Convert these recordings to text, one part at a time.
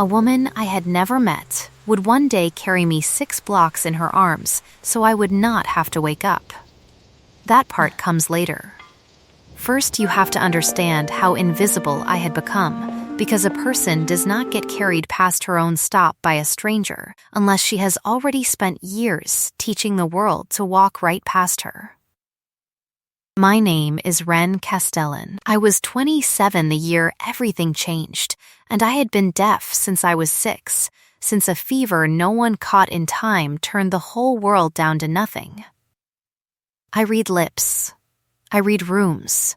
A woman I had never met would one day carry me 6 blocks in her arms so I would not have to wake up. That part comes later. First, you have to understand how invisible I had become, because a person does not get carried past her own stop by a stranger unless she has already spent years teaching the world to walk right past her. My name is Ren Castellan. I was 27 the year everything changed, and I had been deaf since I was 6, since a fever no one caught in time turned the whole world down to nothing. I read lips. I read rooms.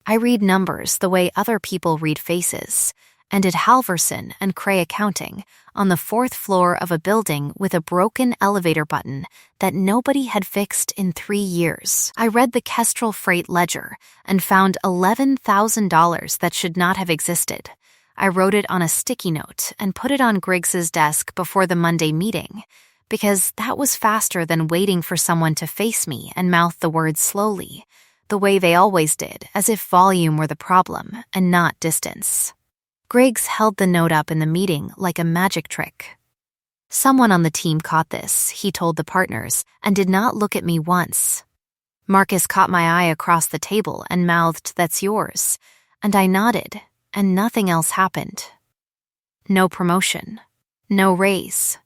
I read numbers the way other people read faces, and at Halverson and Cray Accounting, on the 4th floor of a building with a broken elevator button that nobody had fixed in 3 years. I read the Kestrel Freight ledger and found $11,000 that should not have existed. I wrote it on a sticky note and put it on Griggs's desk before the Monday meeting, because that was faster than waiting for someone to face me and mouth the words slowly, the way they always did, as if volume were the problem and not distance. Griggs held the note up in the meeting like a magic trick. Someone on the team caught this, he told the partners, and did not look at me once. Marcus caught my eye across the table and mouthed, "That's yours," and I nodded, and nothing else happened. No promotion, no raise.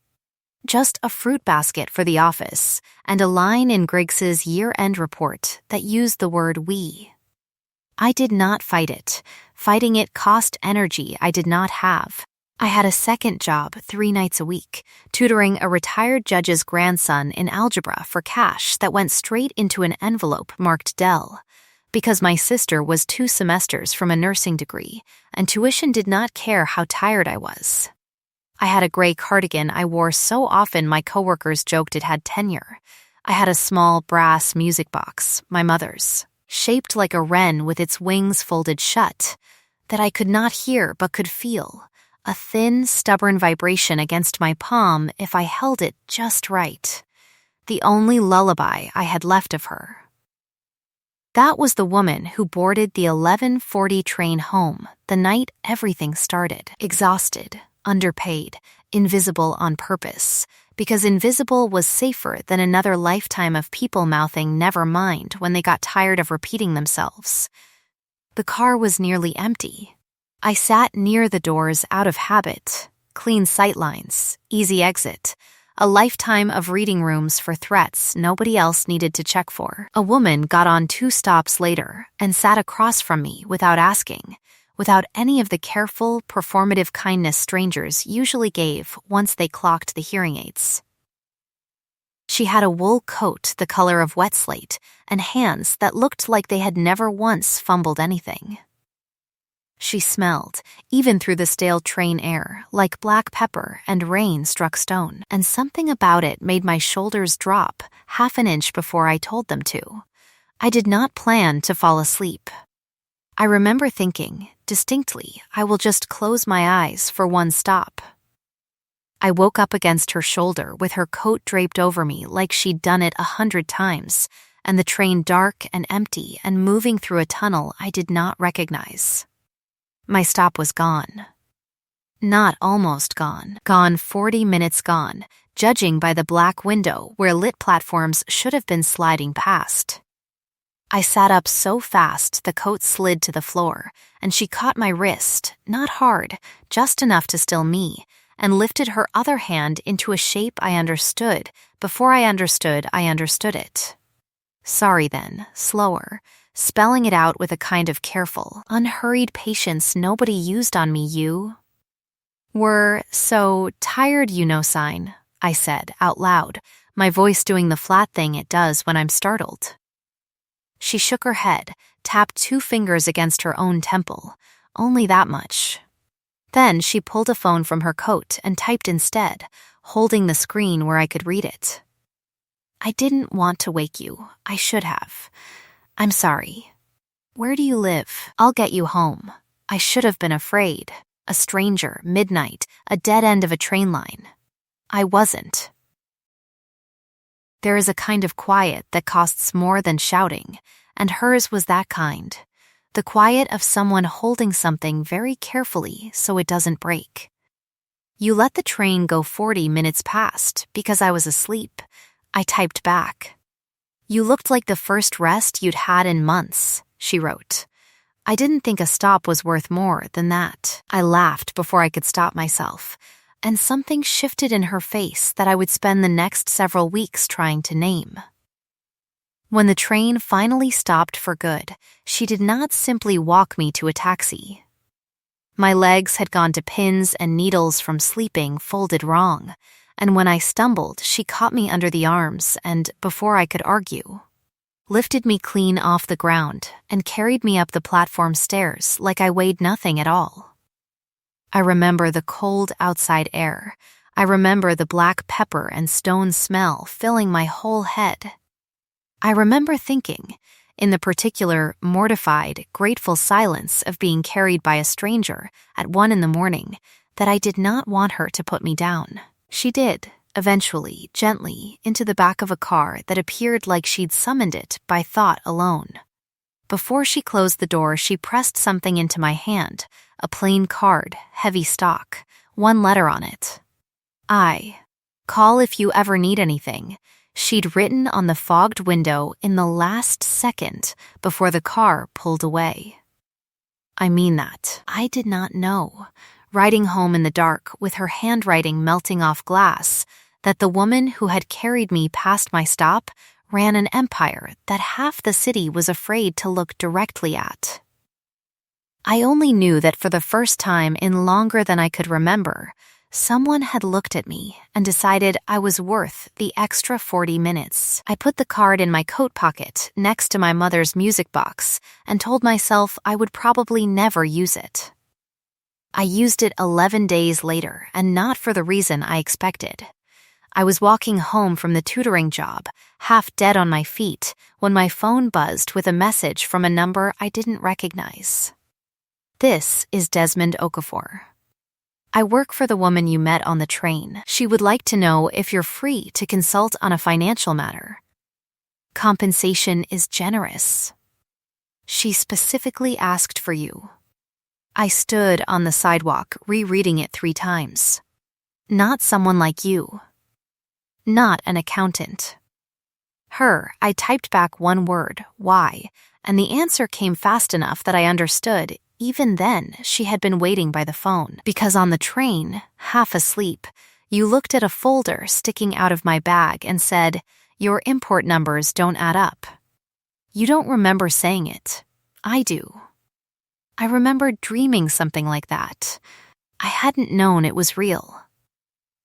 Just a fruit basket for the office, and a line in Griggs's year-end report that used the word "we." I did not fight it. Fighting it cost energy I did not have. I had a second job 3 nights a week, tutoring a retired judge's grandson in algebra for cash that went straight into an envelope marked Dell, because my sister was 2 semesters from a nursing degree, and tuition did not care how tired I was. I had a gray cardigan I wore so often my coworkers joked it had tenure. I had a small brass music box, my mother's, shaped like a wren with its wings folded shut, that I could not hear but could feel, a thin, stubborn vibration against my palm if I held it just right, the only lullaby I had left of her. That was the woman who boarded the 11:40 train home the night everything started, exhausted, underpaid, invisible on purpose, because invisible was safer than another lifetime of people mouthing "never mind" when they got tired of repeating themselves. The car was nearly empty. I sat near the doors out of habit, clean sightlines, easy exit, a lifetime of reading rooms for threats nobody else needed to check for. A woman got on 2 stops later and sat across from me without asking, without any of the careful, performative kindness strangers usually gave once they clocked the hearing aids. She had a wool coat the color of wet slate and hands that looked like they had never once fumbled anything. She smelled, even through the stale train air, like black pepper and rain-struck stone, and something about it made my shoulders drop half an inch before I told them to. I did not plan to fall asleep. I remember thinking, distinctly, I will just close my eyes for one stop. I woke up against her shoulder with her coat draped over me like she'd done it 100 times, and the train dark and empty and moving through a tunnel I did not recognize. My stop was gone. Not almost gone. Gone 40 minutes gone, judging by the black window where lit platforms should have been sliding past. I sat up so fast the coat slid to the floor, and she caught my wrist, not hard, just enough to still me, and lifted her other hand into a shape I understood before I understood it. Sorry then, slower, spelling it out with a kind of careful, unhurried patience nobody used on me. "You were so tired, you know sign," I said out loud, my voice doing the flat thing it does when I'm startled. She shook her head, tapped 2 fingers against her own temple, only that much. Then she pulled a phone from her coat and typed instead, holding the screen where I could read it. "I didn't want to wake you. I should have. I'm sorry. Where do you live? I'll get you home. I should have been afraid. A stranger, midnight, a dead end of a train line. I wasn't." There is a kind of quiet that costs more than shouting, and hers was that kind. The quiet of someone holding something very carefully so it doesn't break. You let the train go 40 minutes past because I was asleep. I typed back. You looked like the first rest you'd had in months, she wrote. I didn't think a stop was worth more than that. I laughed before I could stop myself, and something shifted in her face that I would spend the next several weeks trying to name. When the train finally stopped for good, she did not simply walk me to a taxi. My legs had gone to pins and needles from sleeping folded wrong, and when I stumbled, she caught me under the arms and, before I could argue, lifted me clean off the ground and carried me up the platform stairs like I weighed nothing at all. I remember the cold outside air. I remember the black pepper and stone smell filling my whole head. I remember thinking, in the particular mortified, grateful silence of being carried by a stranger at 1 a.m, that I did not want her to put me down. She did, eventually, gently, into the back of a car that appeared like she'd summoned it by thought alone. Before she closed the door, she pressed something into my hand, a plain card, heavy stock, 1 letter on it. Call if you ever need anything. She'd written on the fogged window in the last second before the car pulled away. I mean that. I did not know, riding home in the dark with her handwriting melting off glass, that the woman who had carried me past my stop ran an empire that half the city was afraid to look directly at. I only knew that for the first time in longer than I could remember, someone had looked at me and decided I was worth the extra 40 minutes. I put the card in my coat pocket next to my mother's music box and told myself I would probably never use it. I used it 11 days later, and not for the reason I expected. I was walking home from the tutoring job, half dead on my feet, when my phone buzzed with a message from a number I didn't recognize. This is Desmond Okafor. I work for the woman you met on the train. She would like to know if you're free to consult on a financial matter. Compensation is generous. She specifically asked for you. I stood on the sidewalk, rereading it 3 times. Not someone like you. Not an accountant. Her, I typed back 1 word, why, and the answer came fast enough that I understood. Even then, she had been waiting by the phone, because on the train, half asleep, you looked at a folder sticking out of my bag and said, "Your import numbers don't add up." You don't remember saying it. I do. I remember dreaming something like that. I hadn't known it was real.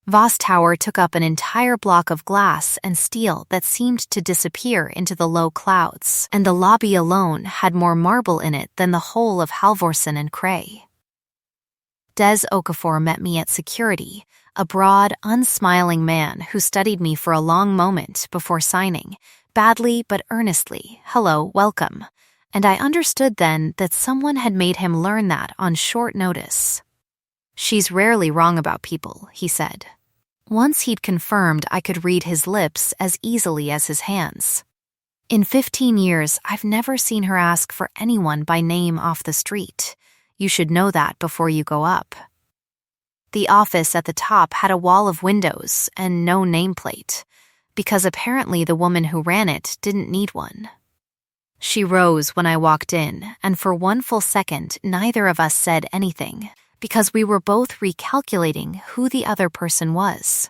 Voss Tower took up an entire block of glass and steel that seemed to disappear into the low clouds, and the lobby alone had more marble in it than the whole of Halvorsen and Cray. Des Okafor met me at security, a broad, unsmiling man who studied me for a long moment before signing, badly but earnestly, "Hello, welcome," and I understood then that someone had made him learn that on short notice. "She's rarely wrong about people," he said. Once he'd confirmed I could read his lips as easily as his hands. In 15 years, I've never seen her ask for anyone by name off the street. You should know that before you go up. The office at the top had a wall of windows and no nameplate, because apparently the woman who ran it didn't need one. She rose when I walked in, and for 1 full second, neither of us said anything, because we were both recalculating who the other person was.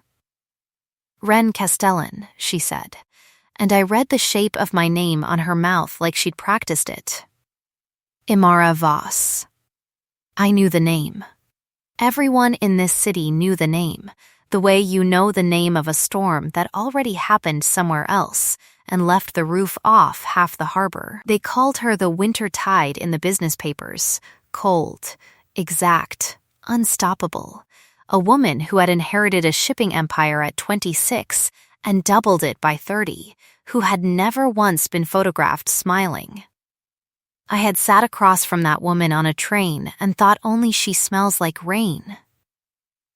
"Ren Castellan," she said, and I read the shape of my name on her mouth like she'd practiced it. Imara Voss. I knew the name. Everyone in this city knew the name, the way you know the name of a storm that already happened somewhere else and left the roof off half the harbor. They called her the winter tide in the business papers, cold, exact, unstoppable, a woman who had inherited a shipping empire at 26 and doubled it by 30, who had never once been photographed smiling. I had sat across from that woman on a train and thought only she smells like rain.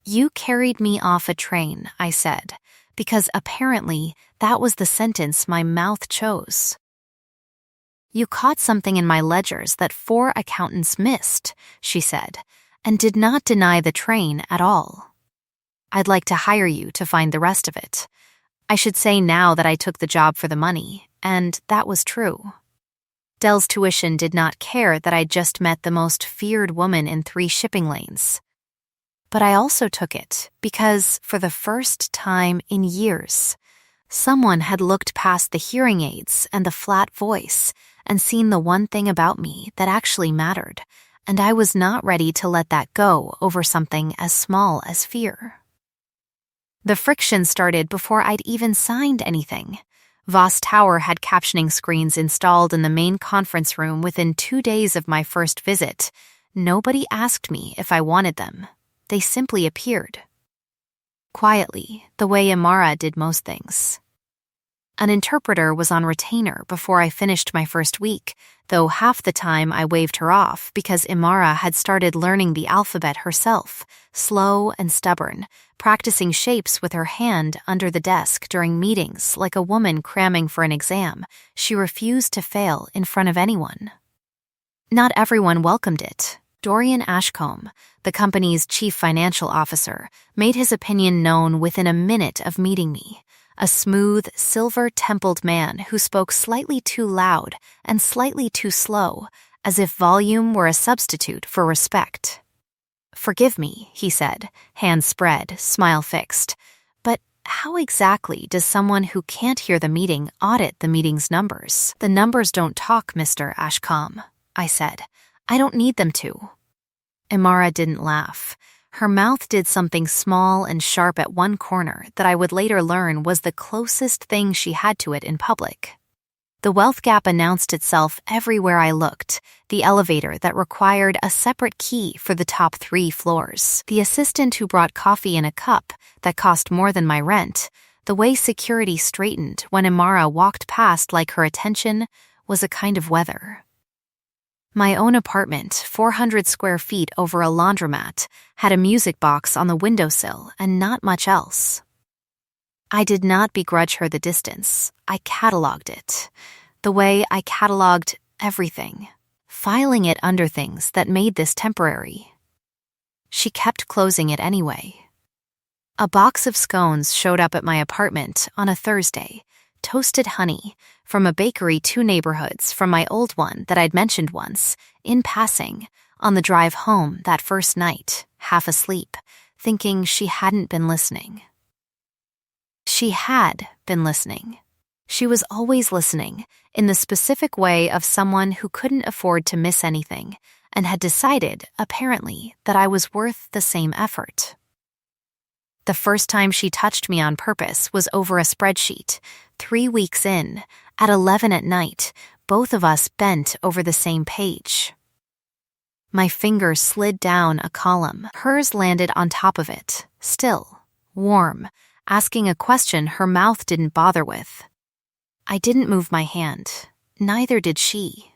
"You carried me off a train," I said, because apparently that was the sentence my mouth chose. "You caught something in my ledgers that 4 accountants missed," she said, and did not deny the train at all. I'd like to hire you to find the rest of it. I should say now that I took the job for the money, and that was true. Dell's tuition did not care that I'd just met the most feared woman in 3 shipping lanes. But I also took it because, for the first time in years, someone had looked past the hearing aids and the flat voice and seen the one thing about me that actually mattered, and I was not ready to let that go over something as small as fear. The friction started before I'd even signed anything. Voss Tower had captioning screens installed in the main conference room within 2 days of my first visit. Nobody asked me if I wanted them. They simply appeared. Quietly, the way Imara did most things. An interpreter was on retainer before I finished my first week, though half the time I waved her off because Imara had started learning the alphabet herself, slow and stubborn, practicing shapes with her hand under the desk during meetings like a woman cramming for an exam. She refused to fail in front of anyone. Not everyone welcomed it. Dorian Ashcombe, the company's chief financial officer, made his opinion known within a minute of meeting me. A smooth, silver-templed man who spoke slightly too loud and slightly too slow, as if volume were a substitute for respect. "Forgive me," he said, hands spread, smile fixed. "But how exactly does someone who can't hear the meeting audit the meeting's numbers?" "The numbers don't talk, Mr. Ashcombe," I said. "I don't need them to." Imara didn't laugh. Her mouth did something small and sharp at one corner that I would later learn was the closest thing she had to it in public. The wealth gap announced itself everywhere I looked, the elevator that required a separate key for the top 3 floors, the assistant who brought coffee in a cup that cost more than my rent, the way security straightened when Imara walked past like her attention was a kind of weather. My own apartment, 400 square feet over a laundromat, had a music box on the windowsill and not much else. I did not begrudge her the distance. I cataloged it. The way I cataloged everything, filing it under things that made this temporary. She kept closing it anyway. A box of scones showed up at my apartment on a Thursday, toasted honey, from a bakery 2 neighborhoods from my old one that I'd mentioned once, in passing, on the drive home that first night, half asleep, thinking she hadn't been listening. She had been listening. She was always listening, in the specific way of someone who couldn't afford to miss anything, and had decided, apparently, that I was worth the same effort. The first time she touched me on purpose was over a spreadsheet, 3 weeks in, at 11 at night, both of us bent over the same page. My finger slid down a column. Hers landed on top of it, still, warm, asking a question her mouth didn't bother with. I didn't move my hand. Neither did she.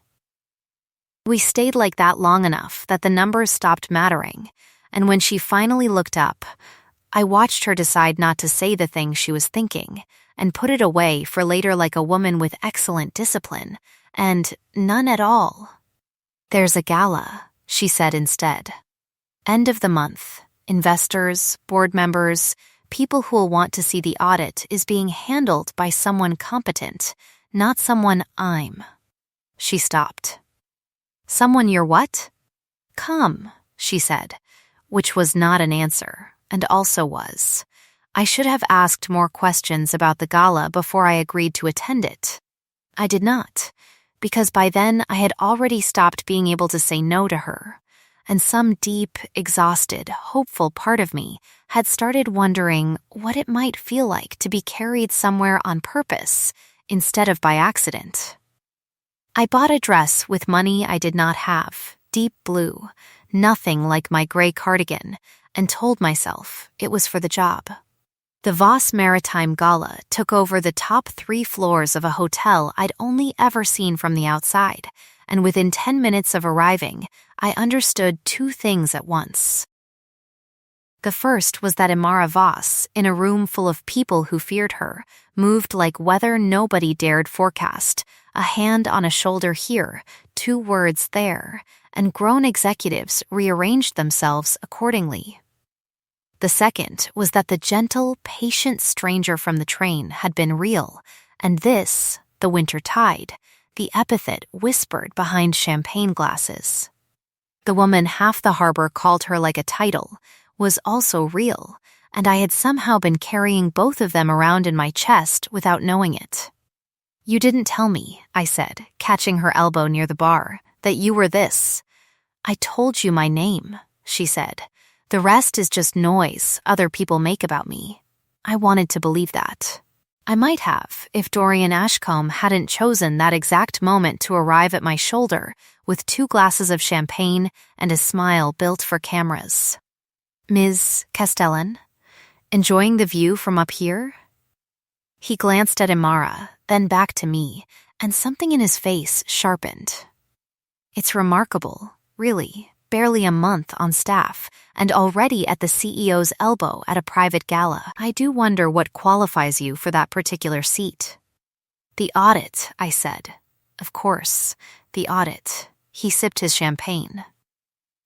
We stayed like that long enough that the numbers stopped mattering, and when she finally looked up, I watched her decide not to say the thing she was thinking and put it away for later like a woman with excellent discipline, and none at all. "There's a gala," she said instead. "End of the month. Investors, board members, people who will want to see the audit is being handled by someone competent, not someone I'm." She stopped. "Someone you're what?" "Come," she said, which was not an answer, and also was. I should have asked more questions about the gala before I agreed to attend it. I did not, because by then I had already stopped being able to say no to her, and some deep, exhausted, hopeful part of me had started wondering what it might feel like to be carried somewhere on purpose instead of by accident. I bought a dress with money I did not have, deep blue, nothing like my gray cardigan, and told myself it was for the job. The Voss Maritime Gala took over the top 3 floors of a hotel I'd only ever seen from the outside, and within 10 minutes of arriving, I understood 2 things at once. The first was that Imara Voss, in a room full of people who feared her, moved like weather nobody dared forecast, a hand on a shoulder here, 2 words there, and grown executives rearranged themselves accordingly. The second was that the gentle, patient stranger from the train had been real, and this, the winter tide, the epithet whispered behind champagne glasses. The woman half the harbor called her like a title, was also real, and I had somehow been carrying both of them around in my chest without knowing it. "You didn't tell me," I said, catching her elbow near the bar, "that you were this." "I told you my name," she said. "The rest is just noise other people make about me." I wanted to believe that. I might have if Dorian Ashcombe hadn't chosen that exact moment to arrive at my shoulder with 2 glasses of champagne and a smile built for cameras. "Ms. Castellan, enjoying the view from up here?" He glanced at Imara, then back to me, and something in his face sharpened. "It's remarkable, really. Barely a month on staff, and already at the CEO's elbow at a private gala. I do wonder what qualifies you for that particular seat." "The audit," I said. "Of course, the audit." He sipped his champagne.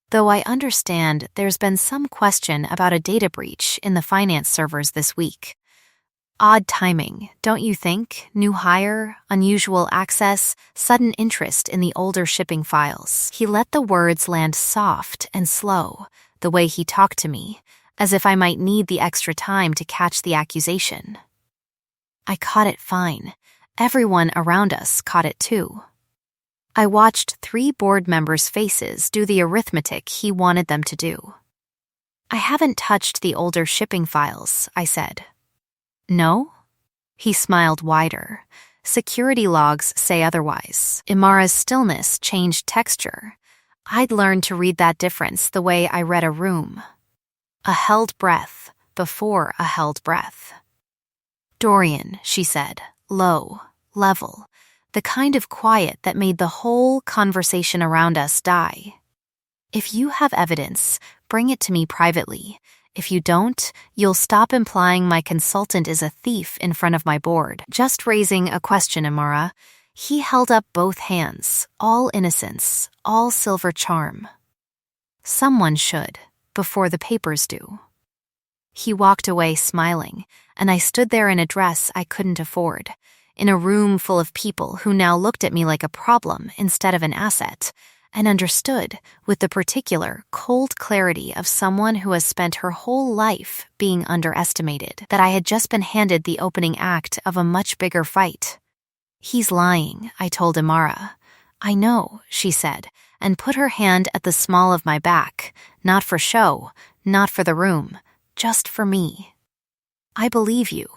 "Though I understand there's been some question about a data breach in the finance servers this week. Odd timing, don't you think? New hire, unusual access, sudden interest in the older shipping files." He let the words land soft and slow, the way he talked to me, as if I might need the extra time to catch the accusation. I caught it fine. Everyone around us caught it too. I watched 3 board members' faces do the arithmetic he wanted them to do. "I haven't touched the older shipping files," I said. "No?" He smiled wider. "Security logs say otherwise." Imara's stillness changed texture. I'd learned to read that difference the way I read a room. A held breath before a held breath. "Dorian," she said, low, level, the kind of quiet that made the whole conversation around us die. "If you have evidence, bring it to me privately. If you don't, you'll stop implying my consultant is a thief in front of my board." "Just raising a question, Imara." He held up both hands, all innocence, all silver charm. "Someone should, before the papers do." He walked away smiling, and I stood there in a dress I couldn't afford, in a room full of people who now looked at me like a problem instead of an asset, and understood, with the particular, cold clarity of someone who has spent her whole life being underestimated, that I had just been handed the opening act of a much bigger fight. "He's lying," I told Imara. "I know," she said, and put her hand at the small of my back, not for show, not for the room, just for me. "I believe you.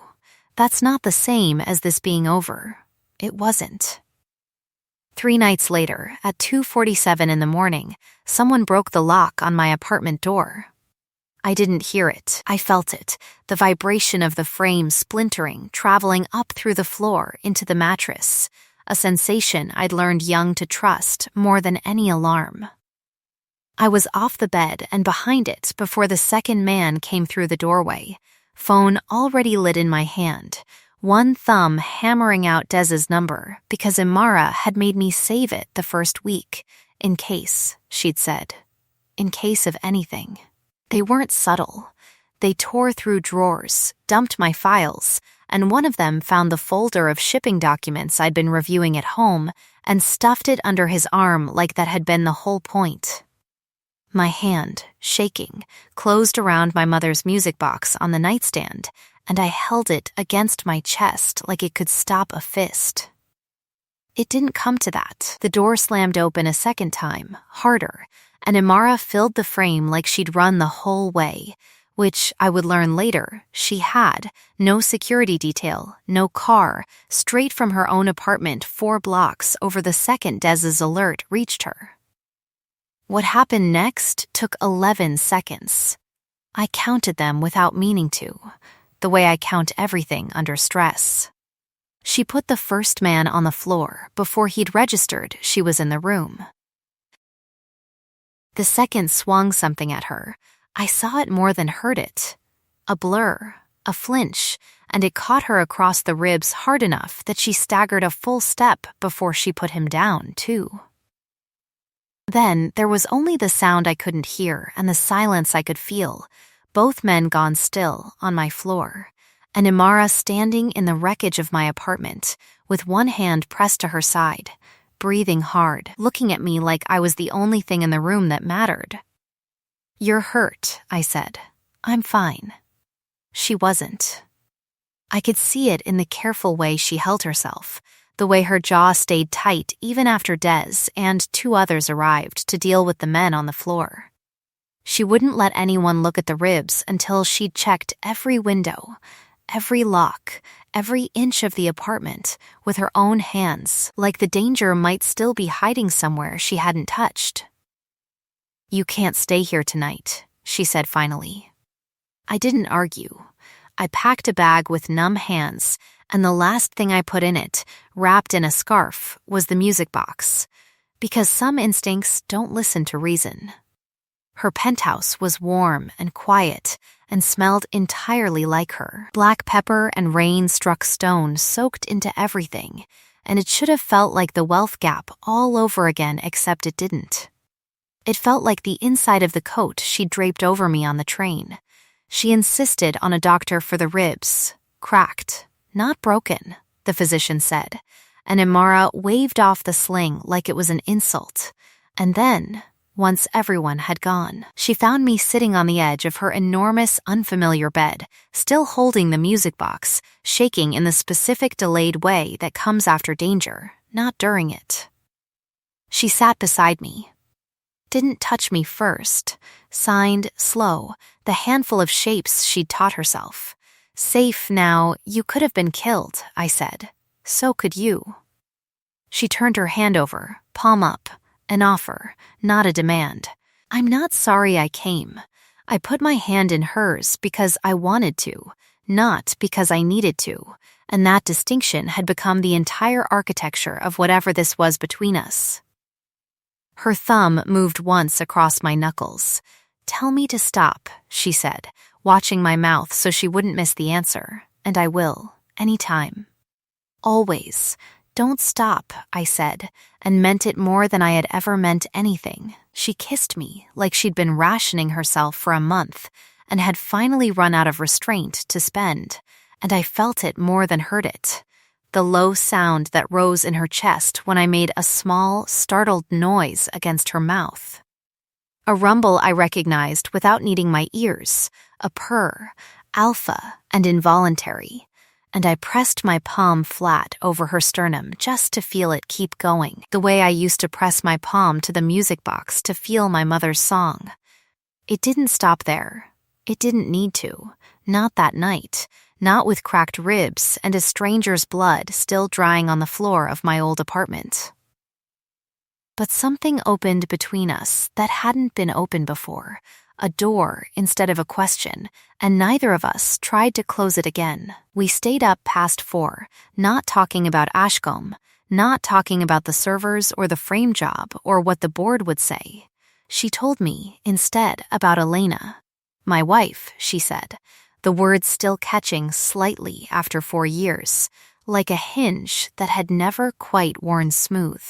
That's not the same as this being over." It wasn't. 3 nights later, at 2:47 in the morning, someone broke the lock on my apartment door. I didn't hear it. I felt it, the vibration of the frame splintering, traveling up through the floor into the mattress, a sensation I'd learned young to trust more than any alarm. I was off the bed and behind it before the second man came through the doorway, phone already lit in my hand, one thumb hammering out Dez's number because Imara had made me save it the first week, in case, she'd said. In case of anything. They weren't subtle. They tore through drawers, dumped my files, and one of them found the folder of shipping documents I'd been reviewing at home and stuffed it under his arm like that had been the whole point. My hand, shaking, closed around my mother's music box on the nightstand, and I held it against my chest like it could stop a fist. It didn't come to that. The door slammed open a second time, harder, and Imara filled the frame like she'd run the whole way, which I would learn later she had. No security detail, no car, straight from her own apartment 4 blocks over the second Dez's alert reached her. What happened next took 11 seconds. I counted them without meaning to, the way I count everything under stress. She put the first man on the floor before he'd registered she was in the room. The second swung something at her. I saw it more than heard it. A blur, a flinch, and it caught her across the ribs hard enough that she staggered a full step before she put him down, too. Then there was only the sound I couldn't hear and the silence I could feel, both men gone still on my floor, and Imara standing in the wreckage of my apartment with one hand pressed to her side, breathing hard, looking at me like I was the only thing in the room that mattered. "You're hurt," I said. "I'm fine." She wasn't. I could see it in the careful way she held herself, the way her jaw stayed tight even after Des and two others arrived to deal with the men on the floor. She wouldn't let anyone look at the ribs until she'd checked every window, every lock, every inch of the apartment with her own hands, like the danger might still be hiding somewhere she hadn't touched. "You can't stay here tonight," she said finally. I didn't argue. I packed a bag with numb hands, and the last thing I put in it, wrapped in a scarf, was the music box, because some instincts don't listen to reason. Her penthouse was warm and quiet and smelled entirely like her. Black pepper and rain-struck stone soaked into everything, and it should have felt like the wealth gap all over again, except it didn't. It felt like the inside of the coat she draped over me on the train. She insisted on a doctor for the ribs. Cracked, not broken, the physician said, and Imara waved off the sling like it was an insult. And then, once everyone had gone, she found me sitting on the edge of her enormous, unfamiliar bed, still holding the music box, shaking in the specific delayed way that comes after danger, not during it. She sat beside me. Didn't touch me first, signed slow, the handful of shapes she'd taught herself. "Safe now, you could have been killed," I said. "So could you." She turned her hand over, palm up, an offer, not a demand. "I'm not sorry I came. I put my hand in hers because I wanted to, not because I needed to, and that distinction had become the entire architecture of whatever this was between us." Her thumb moved once across my knuckles. "Tell me to stop," she said, watching my mouth so she wouldn't miss the answer, "and I will, anytime." "Always. Don't stop," I said, and meant it more than I had ever meant anything. She kissed me like she'd been rationing herself for a month and had finally run out of restraint to spend, and I felt it more than heard it. The low sound that rose in her chest when I made a small, startled noise against her mouth. A rumble I recognized without needing my ears, a purr, alpha and involuntary, and I pressed my palm flat over her sternum just to feel it keep going, the way I used to press my palm to the music box to feel my mother's song. It didn't stop there. It didn't need to. Not that night. Not with cracked ribs and a stranger's blood still drying on the floor of my old apartment. But something opened between us that hadn't been open before, a door instead of a question, and neither of us tried to close it again. We stayed up past 4, not talking about Ashcombe, not talking about the servers or the frame job or what the board would say. She told me, instead, about Elena. "My wife," she said, the words still catching slightly after 4 years, like a hinge that had never quite worn smooth.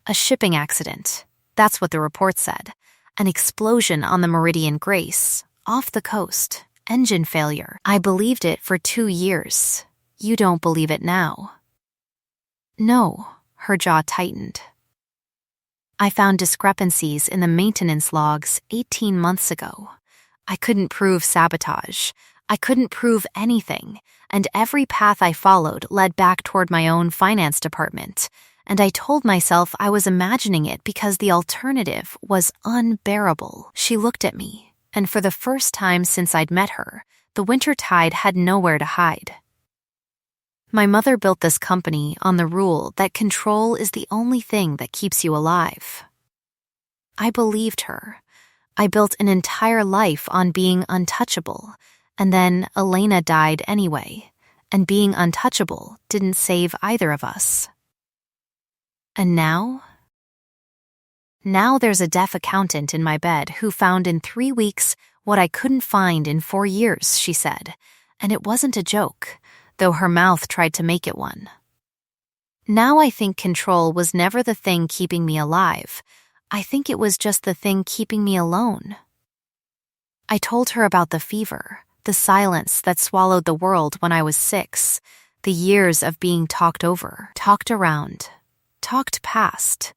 A shipping accident, that's what the report said. An explosion on the Meridian Grace, off the coast, engine failure. I believed it for 2 years. You don't believe it now. No, her jaw tightened. I found discrepancies in the maintenance logs 18 months ago. I couldn't prove sabotage. I couldn't prove anything, and every path I followed led back toward my own finance department, and I told myself I was imagining it because the alternative was unbearable. She looked at me, and for the first time since I'd met her, the winter tide had nowhere to hide. My mother built this company on the rule that control is the only thing that keeps you alive. I believed her. I built an entire life on being untouchable, and then Elena died anyway, and being untouchable didn't save either of us. And now? Now there's a deaf accountant in my bed who found in 3 weeks what I couldn't find in 4 years, she said, and it wasn't a joke, though her mouth tried to make it one. Now I think control was never the thing keeping me alive. I think it was just the thing keeping me alone. I told her about the fever, the silence that swallowed the world when I was 6, the years of being talked over, talked around, talked past.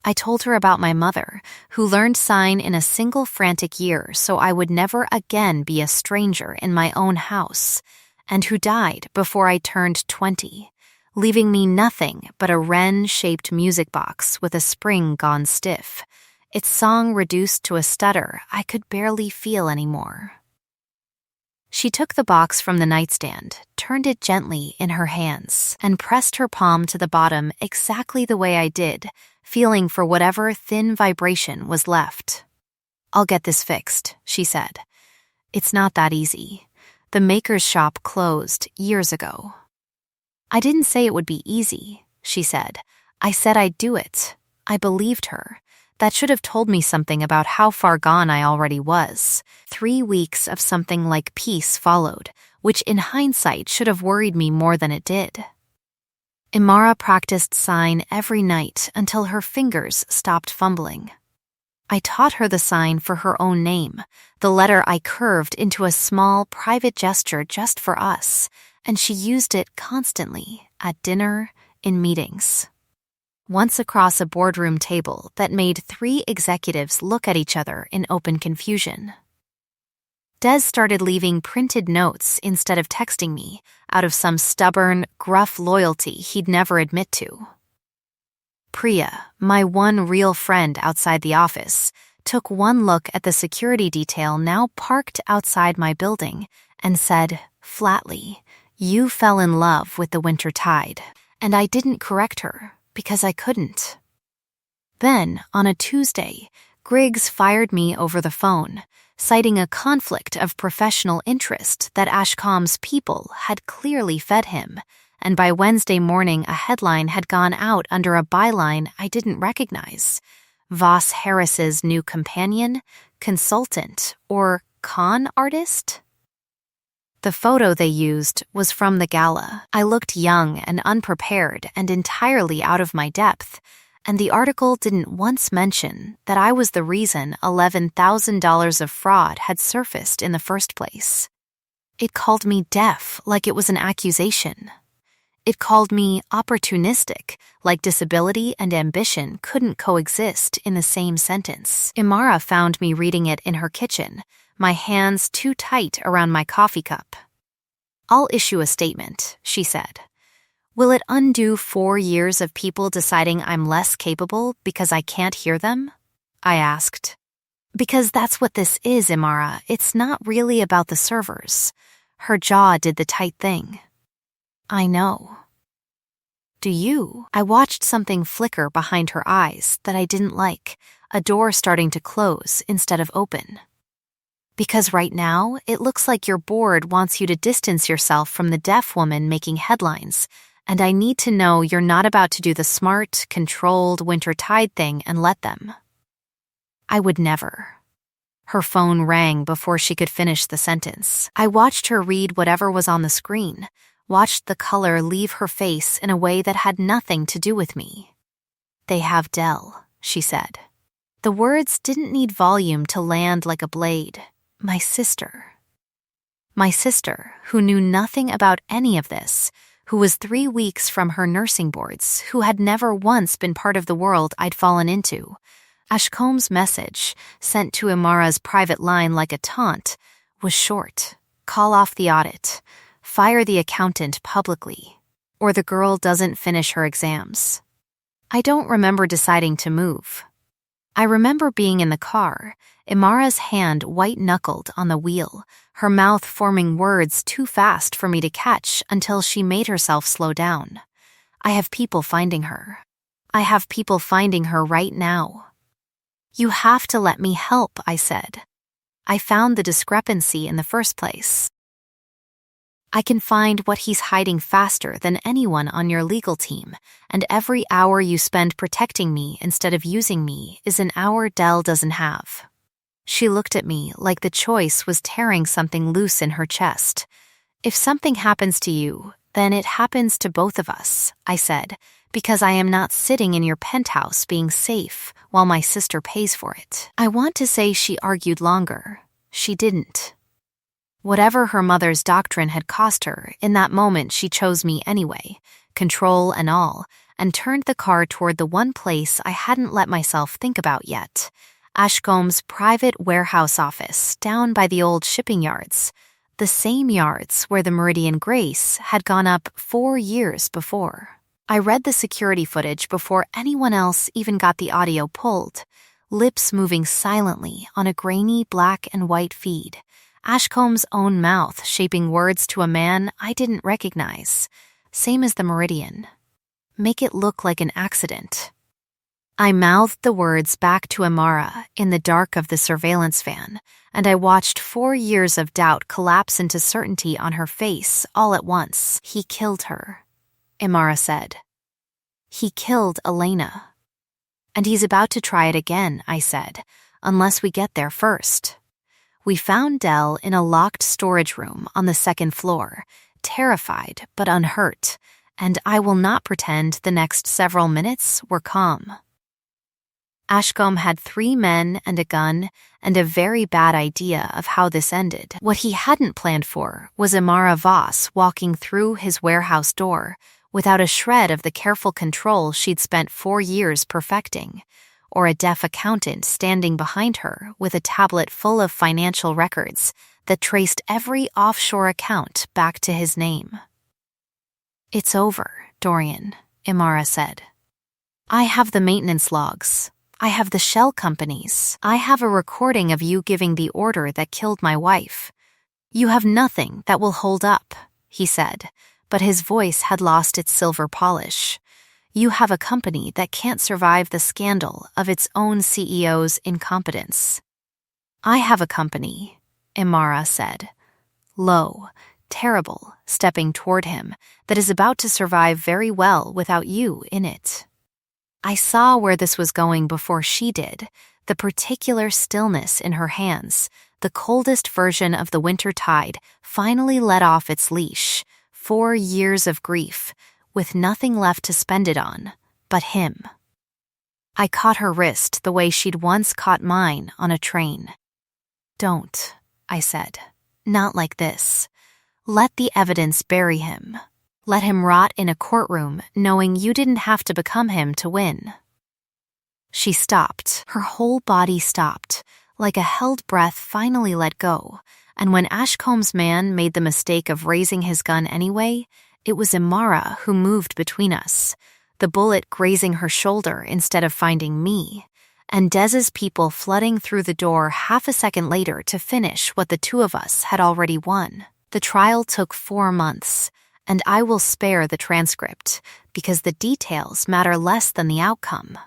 I told her about my mother, who learned sign in a single frantic year so I would never again be a stranger in my own house, and who died before I turned 20, leaving me nothing but a wren-shaped music box with a spring gone stiff, its song reduced to a stutter I could barely feel anymore. She took the box from the nightstand, turned it gently in her hands, and pressed her palm to the bottom exactly the way I did, feeling for whatever thin vibration was left. "I'll get this fixed," she said. "It's not that easy. The maker's shop closed years ago." "I didn't say it would be easy," she said. "I said I'd do it." I believed her. That should have told me something about how far gone I already was. 3 weeks of something like peace followed, which in hindsight should have worried me more than it did. Imara practiced sign every night until her fingers stopped fumbling. I taught her the sign for her own name, the letter I curved into a small, private gesture just for us, and she used it constantly, at dinner, in meetings. Once across a boardroom table that made 3 executives look at each other in open confusion. Des started leaving printed notes instead of texting me, out of some stubborn, gruff loyalty he'd never admit to. Priya, my one real friend outside the office, took one look at the security detail now parked outside my building and said, flatly, "You fell in love with the winter tide," and I didn't correct her, because I couldn't. Then, on a Tuesday, Griggs fired me over the phone, citing a conflict of professional interest that Ashcom's people had clearly fed him, and by Wednesday morning a headline had gone out under a byline I didn't recognize. Voss Harris's new companion, consultant, or con artist? The photo they used was from the gala. I looked young and unprepared and entirely out of my depth, and the article didn't once mention that I was the reason $11,000 of fraud had surfaced in the first place. It called me deaf like it was an accusation. It called me opportunistic, like disability and ambition couldn't coexist in the same sentence. Imara found me reading it in her kitchen, my hands too tight around my coffee cup. "I'll issue a statement," she said. "Will it undo 4 years of people deciding I'm less capable because I can't hear them?" I asked. "Because that's what this is, Imara. It's not really about the servers." Her jaw did the tight thing. "I know." "Do you?" I watched something flicker behind her eyes that I didn't like, a door starting to close instead of open. "Because right now, it looks like your board wants you to distance yourself from the deaf woman making headlines, and I need to know you're not about to do the smart, controlled winter tide thing and let them." "I would never." Her phone rang before she could finish the sentence. I watched her read whatever was on the screen, watched the color leave her face in a way that had nothing to do with me. "They have Dell," she said. The words didn't need volume to land like a blade. My sister. My sister, who knew nothing about any of this, who was 3 weeks from her nursing boards, who had never once been part of the world I'd fallen into. Ashcom's message, sent to Imara's private line like a taunt, was short. Call off the audit. Fire the accountant publicly. Or the girl doesn't finish her exams. I don't remember deciding to move. I remember being in the car, Imara's hand white-knuckled on the wheel, her mouth forming words too fast for me to catch until she made herself slow down. "I have people finding her. I have people finding her right now." "You have to let me help," I said. I found the discrepancy in the first place. "I can find what he's hiding faster than anyone on your legal team, and every hour you spend protecting me instead of using me is an hour Dell doesn't have." She looked at me like the choice was tearing something loose in her chest. "If something happens to you, then it happens to both of us," I said, "because I am not sitting in your penthouse being safe while my sister pays for it." I want to say she argued longer. She didn't. Whatever her mother's doctrine had cost her, in that moment she chose me anyway, control and all, and turned the car toward the one place I hadn't let myself think about yet, Ashcombe's private warehouse office down by the old shipping yards, the same yards where the Meridian Grace had gone up 4 years before. I read the security footage before anyone else even got the audio pulled, lips moving silently on a grainy black and white feed, Ashcombe's own mouth shaping words to a man I didn't recognize, same as the Meridian. Make it look like an accident. I mouthed the words back to Amara in the dark of the surveillance van, and I watched 4 years of doubt collapse into certainty on her face all at once. He killed her, Amara said. He killed Elena. And he's about to try it again, I said, unless we get there first. We found Dell in a locked storage room on the 2nd floor, terrified but unhurt, and I will not pretend the next several minutes were calm. Ashcombe had 3 men and a gun and a very bad idea of how this ended. What he hadn't planned for was Amara Voss walking through his warehouse door without a shred of the careful control she'd spent 4 years perfecting, or a deaf accountant standing behind her with a tablet full of financial records that traced every offshore account back to his name. It's over, Dorian, Amara said. I have the maintenance logs. I have the shell companies. I have a recording of you giving the order that killed my wife. You have nothing that will hold up, he said, but his voice had lost its silver polish. You have a company that can't survive the scandal of its own CEO's incompetence. I have a company, Amara said, low, terrible, stepping toward him, that is about to survive very well without you in it. I saw where this was going before she did, the particular stillness in her hands, the coldest version of the winter tide finally let off its leash, 4 years of grief, with nothing left to spend it on but him. I caught her wrist the way she'd once caught mine on a train. Don't, I said. Not like this. Let the evidence bury him. Let him rot in a courtroom knowing you didn't have to become him to win. She stopped. Her whole body stopped, like a held breath finally let go, and when Ashcombe's man made the mistake of raising his gun anyway, it was Amara who moved between us, the bullet grazing her shoulder instead of finding me, and Dez's people flooding through the door half a second later to finish what the 2 of us had already won. The trial took 4 months, and I will spare the transcript because the details matter less than the outcome.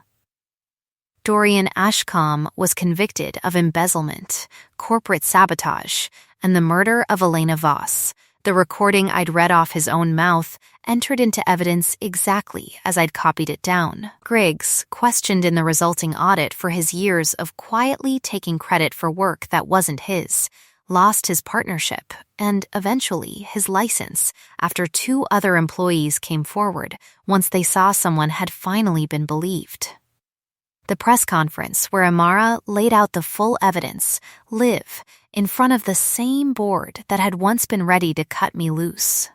Dorian Ashcombe was convicted of embezzlement, corporate sabotage, and the murder of Elena Voss. The recording I'd read off his own mouth entered into evidence exactly as I'd copied it down. Griggs, questioned in the resulting audit for his years of quietly taking credit for work that wasn't his, lost his partnership and, eventually, his license after 2 other employees came forward once they saw someone had finally been believed. The press conference where Amara laid out the full evidence, live, in front of the same board that had once been ready to cut me loose,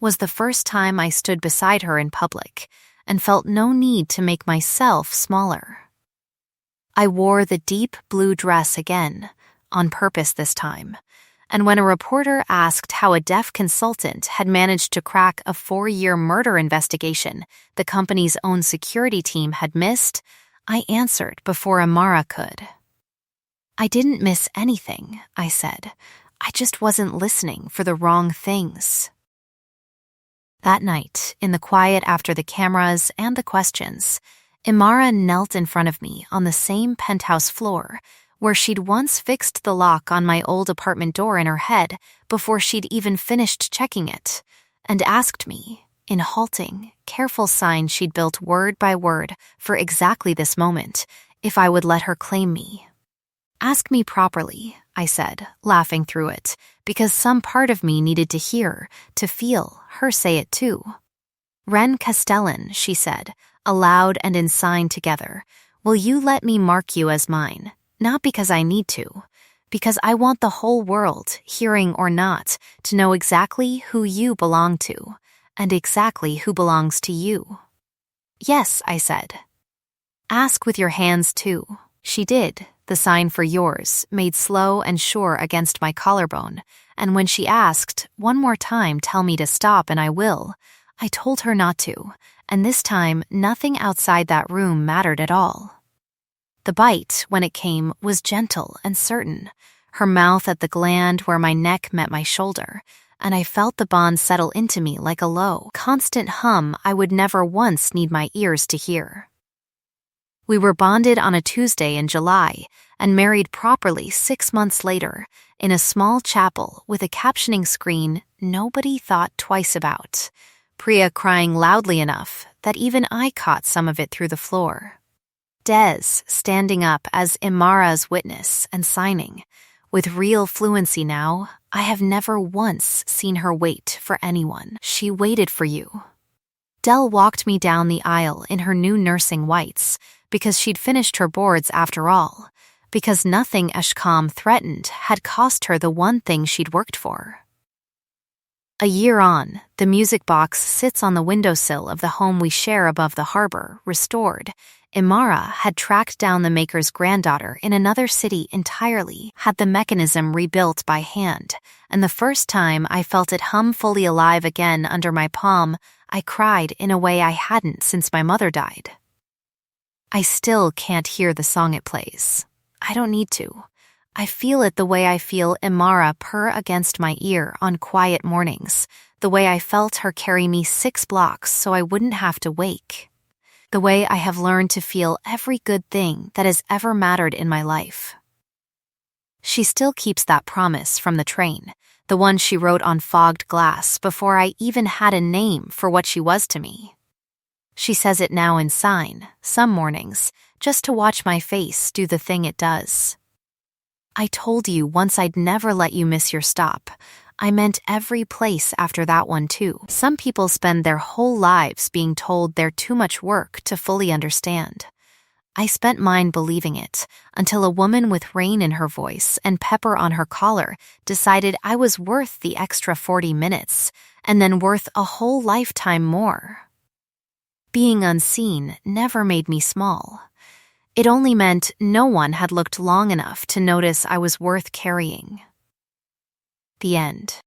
was the first time I stood beside her in public and felt no need to make myself smaller. I wore the deep blue dress again, on purpose this time, and when a reporter asked how a deaf consultant had managed to crack a 4-year murder investigation the company's own security team had missed, I answered before Amara could. I didn't miss anything, I said. I just wasn't listening for the wrong things. That night, in the quiet after the cameras and the questions, Amara knelt in front of me on the same penthouse floor where she'd once fixed the lock on my old apartment door in her head before she'd even finished checking it, and asked me, in halting, careful sign she'd built word by word for exactly this moment, if I would let her claim me. Ask me properly, I said, laughing through it, because some part of me needed to hear, to feel, her say it too. Ren Castellan, she said, aloud and in sign together, will you let me mark you as mine, not because I need to, because I want the whole world, hearing or not, to know exactly who you belong to, and exactly who belongs to you. Yes, I said. Ask with your hands too. She did, the sign for yours, made slow and sure against my collarbone, and when she asked, one more time tell me to stop and I will, I told her not to, and this time nothing outside that room mattered at all. The bite, when it came, was gentle and certain, her mouth at the gland where my neck met my shoulder, and I felt the bond settle into me like a low, constant hum I would never once need my ears to hear. We were bonded on a Tuesday in July and married properly 6 months later in a small chapel with a captioning screen nobody thought twice about, Priya crying loudly enough that even I caught some of it through the floor. Des standing up as Imara's witness and signing. With real fluency now, I have never once seen her wait for anyone. She waited for you. Dell walked me down the aisle in her new nursing whites because she'd finished her boards after all, because nothing Eshkam threatened had cost her the one thing she'd worked for. A year on, the music box sits on the windowsill of the home we share above the harbor, restored. Imara had tracked down the maker's granddaughter in another city entirely, had the mechanism rebuilt by hand, and the first time I felt it hum fully alive again under my palm, I cried in a way I hadn't since my mother died. I still can't hear the song it plays. I don't need to. I feel it the way I feel Imara purr against my ear on quiet mornings, the way I felt her carry me 6 blocks so I wouldn't have to wake. The way I have learned to feel every good thing that has ever mattered in my life. She still keeps that promise from the train, the one she wrote on fogged glass before I even had a name for what she was to me. She says it now in sign, some mornings, just to watch my face do the thing it does. I told you once I'd never let you miss your stop. I meant every place after that one too. Some people spend their whole lives being told they're too much work to fully understand. I spent mine believing it, until a woman with rain in her voice and pepper on her collar decided I was worth the extra 40 minutes, and then worth a whole lifetime more. Being unseen never made me small. It only meant no one had looked long enough to notice I was worth carrying. The end.